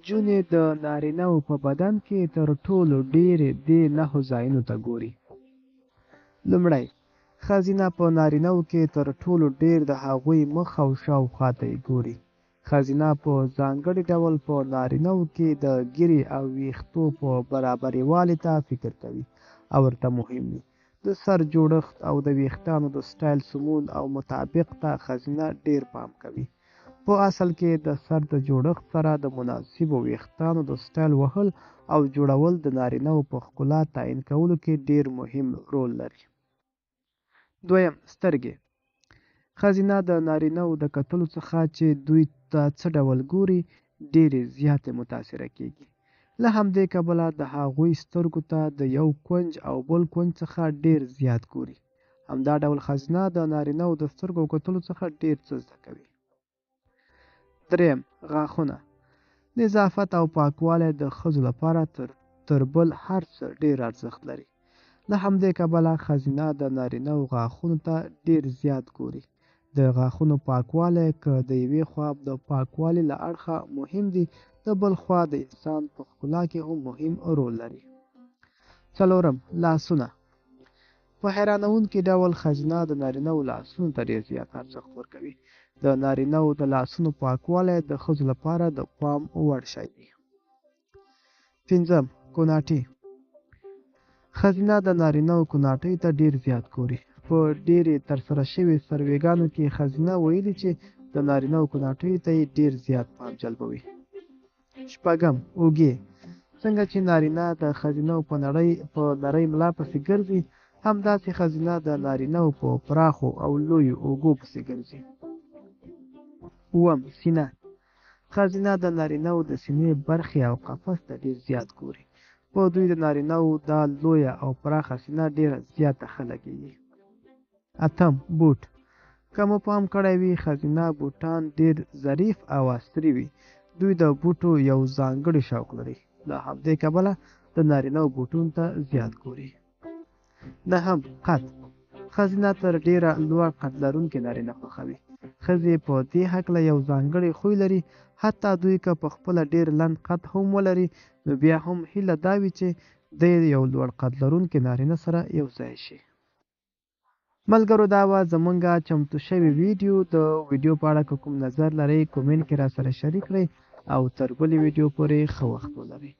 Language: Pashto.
نجونې د نارینه‌وو په بدن کې تر ټولو ډېرې دې 9 ځایونو ته ګوري. لومړی، ښځینه په نارینه‌وو کې تر ټولو ډېر د هغوی مخ او شاوخوا ته یې ګوري. ښځینه په ځانګړي ډول په نارینه‌وو کې د ږیرې او ویښتو په برابرېوالي ته فکر کوي او ورته مهم وي. د سر جوړښت او د ویښتانو د سټایل سمون او مطابق ته ښځینه ډېر پام کوي. په اصل کې د سر د جوړښت سره د مناسبو ویښتانو د سټایل وهل او جوړول د نارینه‌وو په ښکلا تعیین کولو کې ډېر مهم رول لري. دویم، سترګې. ښځینه د نارینه‌وو د کتلو څخه چې دوی ته څه ډول ګوري ډېرې زیاتې متاثره کېږي. له همدې کبله د هغوی سترګو ته د یو کونج او بل کونج څخه ډېر زیات ګوري. همدا ډول ښځینه د نارینه‌وو د سترګو کتلو څخه ډېر څه زده کوي. دریم، غاښونه. نظافت او پاکوالی د ښځو لپاره تر بل هر څه ډېر ارزښت لري. له همدې کبله ښځینه د نارینه‌وو غاښونو ته ډېر زیات ګوري. د غاښونو پاکوالی که د یوې خوا د پاکوالي له اړخه مهم دی، د بل خوا د انسان په ښکلا کې هم مهم رول لري. څلورم، لاسونه. په حیرانوونکي ډول ښځینه د نارینه‌وو لاسونو ته ډېر زیات ارزښت ورکوي. د نارینه‌وو د لاسونو پاکوالی د ښځو لپاره د پام وړ شی دی. پنځم، کوناټي. ښځینه د نارینه‌وو کوناټۍ ته ډېر زیات ګوري. په ډېرې ترسره شوې سروېګانو کې ښځینه ویلي چې د نارینه‌وو کوناټیو ته یې ډېر زیات پام جلبوي. شپږم، اوږې. څنګه چې نارینه د ښځینه‌وو په نرۍ ملا پسې ګرځي، همداسې ښځینه د نارینه‌وو په پراخو او لویو اوږو پسې ګرځي. اووم، سینه. ښځینه د نارینه‌وو د سینې برخې او قفس ته ډېر زیات ګوري. په دوی د نارینه‌وو دا لویه او پراخه سینه ډېره زیاته ښه لګېږي. اتم، بوټ. که مو پام کړی وي، ښځینه بوټان ډېر ظریف او عصري وي. دوی د بوټو یو ځانګړی شوق لري. له همدې کبله د نارینه‌وو بوټونو ته زیات ګوري. نهم، قد. ښځینه تر ډېره لوړ قد لرونکي نارینه خوښوي. ښځې په دې هکله یو ځانګړی خوی لري. حتی دوی که په خپله ډېر لنډ قد هم ولري، نو بیا هم هیله دا وي چې دی یو لوړ قد لرونکي نارینه سره یو ځای شي. ملګرو، دا وه زمونږه چمتو شوې ویډیو. د ویډیو په اړه که کوم نظر لرئ، کومنټ کې را سره شریک کړئ او تر بلې ویډیو پورې ښه وخت ولرئ.